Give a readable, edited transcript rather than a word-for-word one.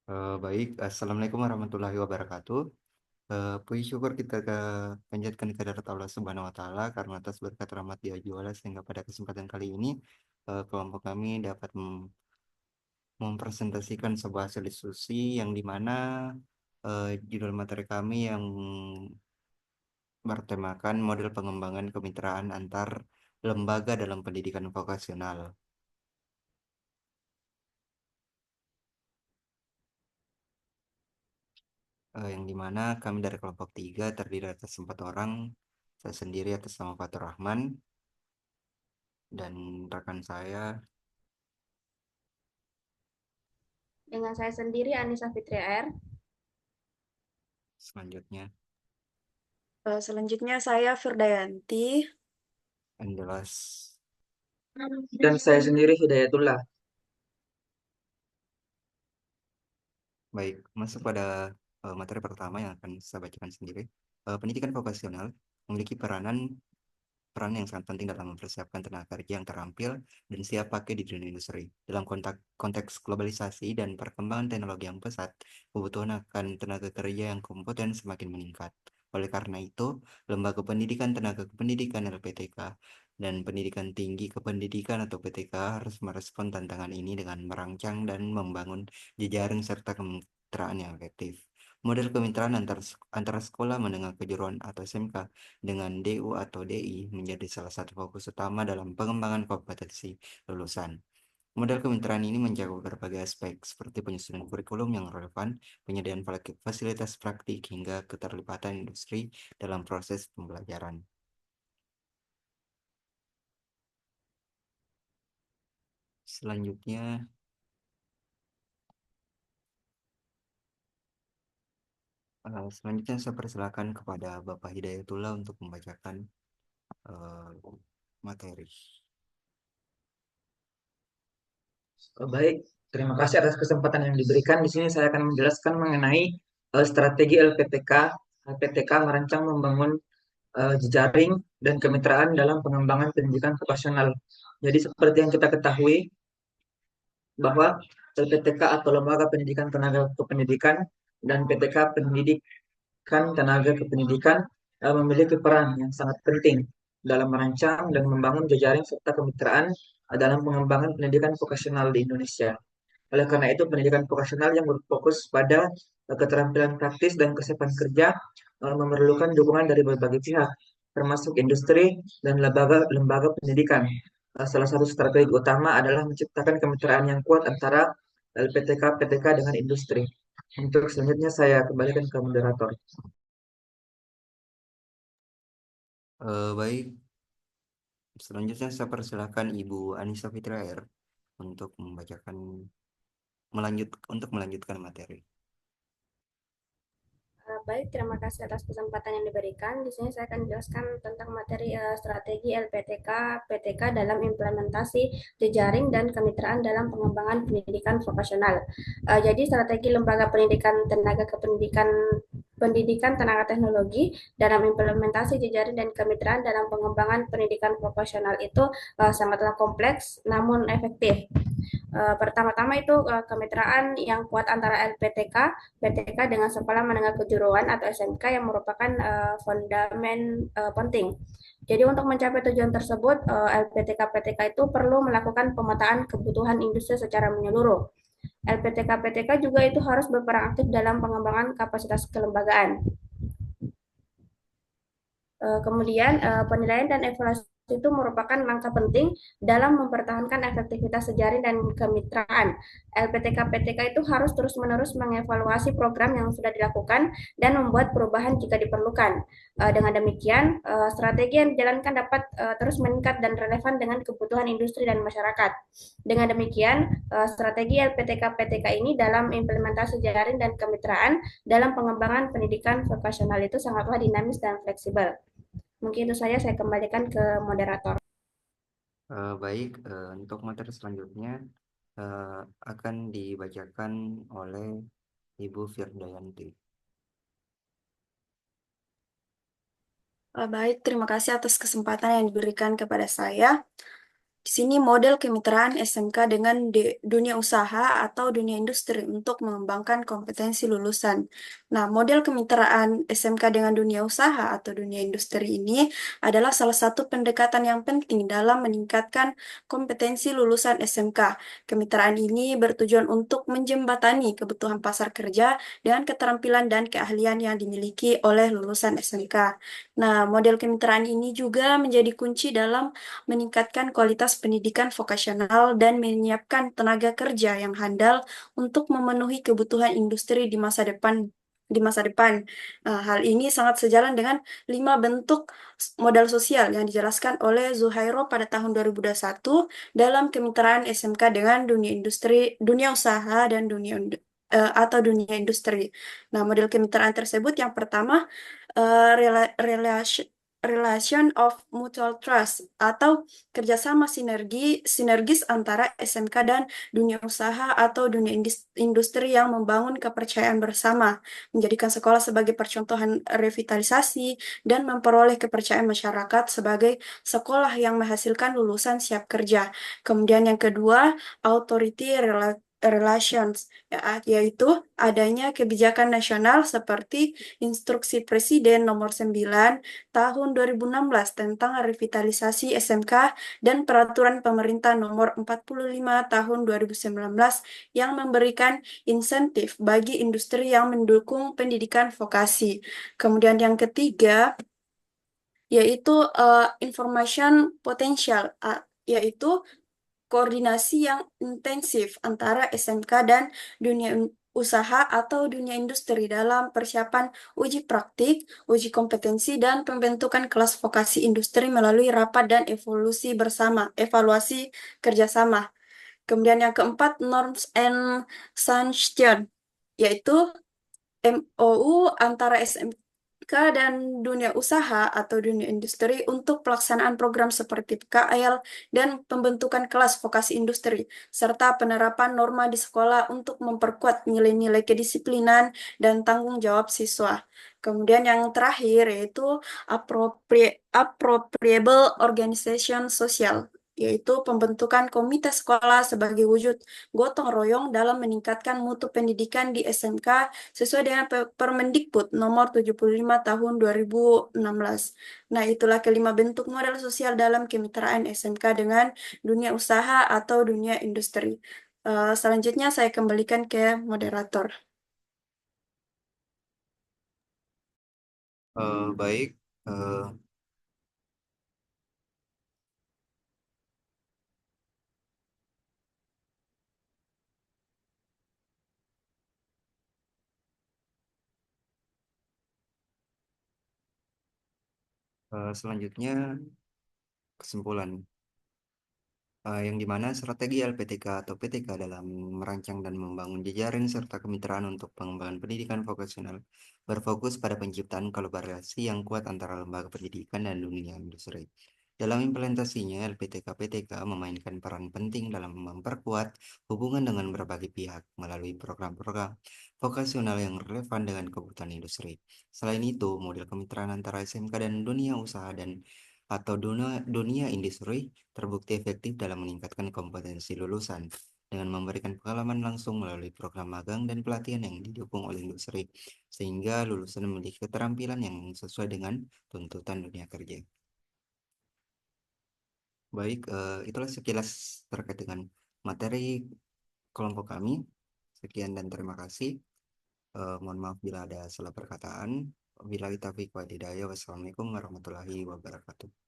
Baik, Assalamualaikum warahmatullahi wabarakatuh. Puji syukur kita panjatkan kehadirat Allah Subhanahu wa Ta'ala karena atas berkat rahmat Dia Juala sehingga pada kesempatan kali ini kelompok kami dapat mempresentasikan sebuah hasil diskusi yang dimana judul materi kami yang bertemakan model pengembangan kemitraan antar lembaga dalam pendidikan vokasional. Yang dimana kami dari kelompok 3 terdiri atas 4 orang, saya sendiri atas nama Fatur Rahman, dan rekan saya Dengan saya sendiri, Anissa Fitri R. selanjutnya Selanjutnya saya Firdayanti. Andalas. Dan saya sendiri Hidayatullah. Baik, masuk pada materi pertama yang akan saya bacakan sendiri. Pendidikan vokasional memiliki peran yang sangat penting dalam mempersiapkan tenaga kerja yang terampil dan siap pakai di dunia industri. Dalam konteks globalisasi dan perkembangan teknologi yang pesat, kebutuhan akan tenaga kerja yang kompeten semakin meningkat. Oleh karena itu, Lembaga Pendidikan Tenaga Kependidikan LPTK dan Pendidikan Tinggi Kependidikan atau PTK harus merespon tantangan ini dengan merancang dan membangun jejaring serta kemitraan yang efektif. Model kemitraan antara sekolah menengah kejuruan atau SMK dengan DU atau DI menjadi salah satu fokus utama dalam pengembangan kompetensi lulusan. Model kemitraan ini mencakup berbagai aspek seperti penyusunan kurikulum yang relevan, penyediaan fasilitas praktik, hingga keterlibatan industri dalam proses pembelajaran. Selanjutnya, saya persilakan kepada Bapak Hidayatullah untuk membacakan eh, materi. Baik, terima kasih atas kesempatan yang diberikan. Di sini saya akan menjelaskan mengenai strategi LPTK. LPTK merancang membangun jejaring dan kemitraan dalam pengembangan pendidikan vokasional. Jadi seperti yang kita ketahui bahwa LPTK atau Lembaga Pendidikan Tenaga Kependidikan dan PTK Pendidikan Tenaga Kependidikan memiliki peran yang sangat penting dalam merancang dan membangun jejaring serta kemitraan dalam pengembangan pendidikan vokasional di Indonesia. Oleh karena itu, pendidikan vokasional yang berfokus pada keterampilan praktis dan kesiapan kerja memerlukan dukungan dari berbagai pihak, termasuk industri dan lembaga pendidikan. Salah satu strategi utama adalah menciptakan kemitraan yang kuat antara LPTK-PTK dengan industri. Untuk selanjutnya saya kembalikan ke moderator. Baik, selanjutnya saya persilakan Ibu Anissa Fitri R untuk untuk melanjutkan materi. Baik, terima kasih atas kesempatan yang diberikan. Di sini saya akan jelaskan tentang materi strategi LPTK, PTK dalam implementasi jejaring dan kemitraan dalam pengembangan pendidikan vokasional. Jadi strategi lembaga pendidikan tenaga kependidikan pendidikan tenaga teknologi dalam implementasi jejaring dan kemitraan dalam pengembangan pendidikan vokasional itu sangatlah kompleks namun efektif. Pertama-tama itu kemitraan yang kuat antara LPTK, PTK dengan sekolah menengah kejuruan atau SMK yang merupakan fondamen penting. Jadi untuk mencapai tujuan tersebut, LPTK PTK itu perlu melakukan pemetaan kebutuhan industri secara menyeluruh. LPTK PTK juga itu harus berperan aktif dalam pengembangan kapasitas kelembagaan. Kemudian penilaian dan evaluasi itu merupakan langkah penting dalam mempertahankan efektivitas sejaring dan kemitraan. LPTK-PTK itu harus terus-menerus mengevaluasi program yang sudah dilakukan dan membuat perubahan jika diperlukan. Dengan demikian, strategi yang dijalankan dapat terus meningkat dan relevan dengan kebutuhan industri dan masyarakat. Dengan demikian, strategi LPTK-PTK ini dalam implementasi jaring dan kemitraan dalam pengembangan pendidikan vokasional itu sangatlah dinamis dan fleksibel. Mungkin itu saya kembalikan ke moderator. Baik, untuk materi selanjutnya eh, akan dibacakan oleh Ibu Firdayanti. Baik, terima kasih atas kesempatan yang diberikan kepada saya. Di sini model kemitraan SMK dengan dunia usaha atau dunia industri untuk mengembangkan kompetensi lulusan. Nah, model kemitraan SMK dengan dunia usaha atau dunia industri ini adalah salah satu pendekatan yang penting dalam meningkatkan kompetensi lulusan SMK. Kemitraan ini bertujuan untuk menjembatani kebutuhan pasar kerja dengan keterampilan dan keahlian yang dimiliki oleh lulusan SMK. Nah, model kemitraan ini juga menjadi kunci dalam meningkatkan kualitas pendidikan vokasional dan menyiapkan tenaga kerja yang handal untuk memenuhi kebutuhan industri di masa depan. Hal ini sangat sejalan dengan 5 bentuk modal sosial yang dijelaskan oleh Zuhairo pada tahun 2021 dalam kemitraan SMK dengan dunia industri, dunia usaha, dan atau dunia industri. Nah, model kemitraan tersebut yang pertama relation of mutual trust atau kerjasama sinergis antara SMK dan dunia usaha atau dunia industri yang membangun kepercayaan bersama, menjadikan sekolah sebagai percontohan revitalisasi dan memperoleh kepercayaan masyarakat sebagai sekolah yang menghasilkan lulusan siap kerja. Kemudian yang kedua, authority relations, yaitu adanya kebijakan nasional seperti Instruksi Presiden Nomor 9 Tahun 2016 tentang revitalisasi SMK dan Peraturan Pemerintah Nomor 45 Tahun 2019 yang memberikan insentif bagi industri yang mendukung pendidikan vokasi. Kemudian yang ketiga, yaitu information potential, yaitu koordinasi yang intensif antara SMK dan dunia usaha atau dunia industri dalam persiapan uji praktik, uji kompetensi, dan pembentukan kelas vokasi industri melalui rapat dan evaluasi kerjasama. Kemudian yang keempat, norms and sanction, yaitu MOU antara SMK dan dunia usaha atau dunia industri untuk pelaksanaan program seperti PKL dan pembentukan kelas vokasi industri, serta penerapan norma di sekolah untuk memperkuat nilai-nilai kedisiplinan dan tanggung jawab siswa. Kemudian yang terakhir yaitu appropriable organization sosial, yaitu pembentukan komite sekolah sebagai wujud gotong royong dalam meningkatkan mutu pendidikan di SMK sesuai dengan Permendikbud nomor 75 tahun 2016. Nah, itulah kelima bentuk modal sosial dalam kemitraan SMK dengan dunia usaha atau dunia industri. Selanjutnya saya kembalikan ke moderator. Baik, selanjutnya kesimpulan. Yang dimana strategi LPTK atau PTK dalam merancang dan membangun jejaring serta kemitraan untuk pengembangan pendidikan vokasional berfokus pada penciptaan kolaborasi yang kuat antara lembaga pendidikan dan dunia industri. Dalam implementasinya, LPTK-PTK memainkan peran penting dalam memperkuat hubungan dengan berbagai pihak melalui program-program vokasional yang relevan dengan kebutuhan industri. Selain itu, model kemitraan antara SMK dan dunia usaha atau dunia industri terbukti efektif dalam meningkatkan kompetensi lulusan dengan memberikan pengalaman langsung melalui program magang dan pelatihan yang didukung oleh industri, sehingga lulusan memiliki keterampilan yang sesuai dengan tuntutan dunia kerja. Baik, itulah sekilas terkait dengan materi kelompok kami. Sekian dan terima kasih. Mohon maaf bila ada salah perkataan. Wabillahi taufiq wal hidayah. Wassalamualaikum warahmatullahi wabarakatuh.